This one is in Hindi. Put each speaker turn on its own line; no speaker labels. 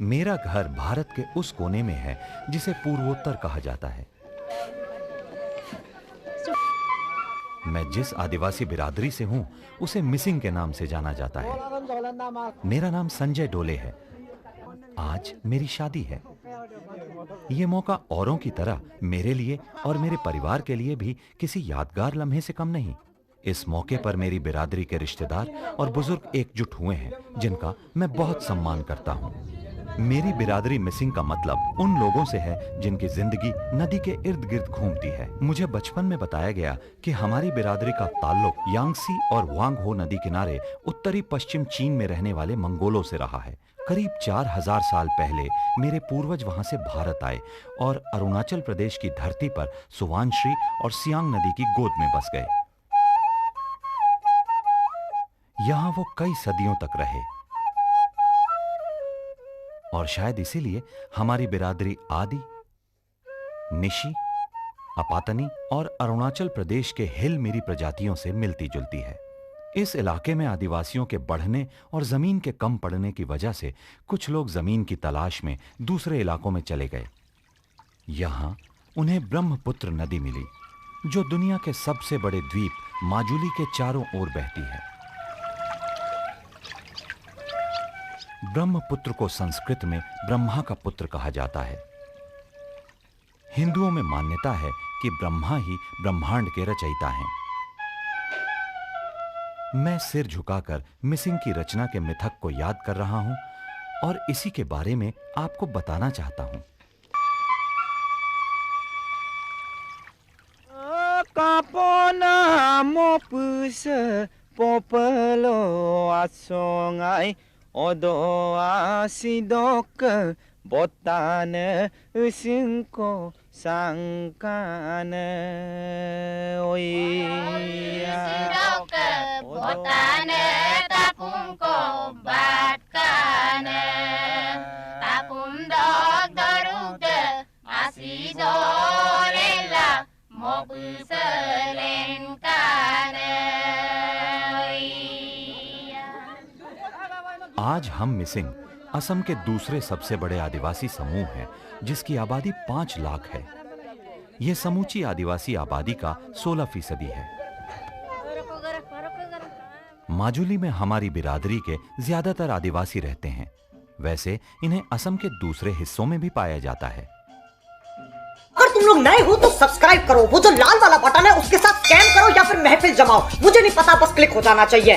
मेरा घर भारत के उस कोने में है जिसे पूर्वोत्तर कहा जाता है। मैं जिस आदिवासी बिरादरी से हूं उसे मिसिंग के नाम से जाना जाता है। मेरा नाम संजय डोले है। आज मेरी शादी है। ये मौका औरों की तरह मेरे लिए और मेरे परिवार के लिए भी किसी यादगार लम्हे से कम नहीं। इस मौके पर मेरी बिरादरी के रिश्तेदार और बुजुर्ग एकजुट हुए हैं जिनका मैं बहुत सम्मान करता हूं। मेरी बिरादरी मिसिंग का मतलब उन लोगों से है जिनकी जिंदगी नदी के इर्द गिर्द घूमती है। मुझे बचपन में बताया गया कि हमारी बिरादरी का ताल्लुक यांगसी और वांगहो नदी किनारे उत्तरी पश्चिम चीन में रहने वाले मंगोलों से रहा है। करीब 4000 साल पहले मेरे पूर्वज वहां से भारत आए और अरुणाचल प्रदेश की धरती पर सुवानश्री और सियांग नदी की गोद में बस गए। यहां वो कई सदियों तक रहे और शायद इसीलिए हमारी बिरादरी आदि, निशी, अपातनी और अरुणाचल प्रदेश के हिल मेरी प्रजातियों से मिलती जुलती है। इस इलाके में आदिवासियों के बढ़ने और जमीन के कम पड़ने की वजह से कुछ लोग जमीन की तलाश में दूसरे इलाकों में चले गए। यहां उन्हें ब्रह्मपुत्र नदी मिली जो दुनिया के सबसे बड़े द्वीप माजुली के चारों ओर बहती है। ब्रह्मपुत्र को संस्कृत में ब्रह्मा का पुत्र कहा जाता है। हिंदुओं में मान्यता है कि ब्रह्मा ही ब्रह्मांड के रचयिता हैं। मैं सिर झुकाकर मिसिंग की रचना के मिथक को याद कर रहा हूं और इसी के बारे में आपको बताना चाहता हूं।
Kapona mo pusa popolo asongai odo asidok botan usingko sangkan oi
Sidok botan tapungko batkan tapum dog darug asidorela mopusalenkan
आज हम मिसिंग असम के दूसरे सबसे बड़े आदिवासी समूह हैं जिसकी आबादी 5 लाख है। यह समूची आदिवासी आबादी का 16% है। माजुली में हमारी बिरादरी के ज्यादातर आदिवासी रहते हैं। वैसे इन्हें असम के दूसरे हिस्सों में भी पाया जाता है।
अगर तुम लोग नए हो तो सब्सक्राइब करो, वो जो लाल वाला बटन है उसके साथ स्कैम करो या फिर महफिल जमाओ, मुझे नहीं पता, बस क्लिक हो जाना चाहिए।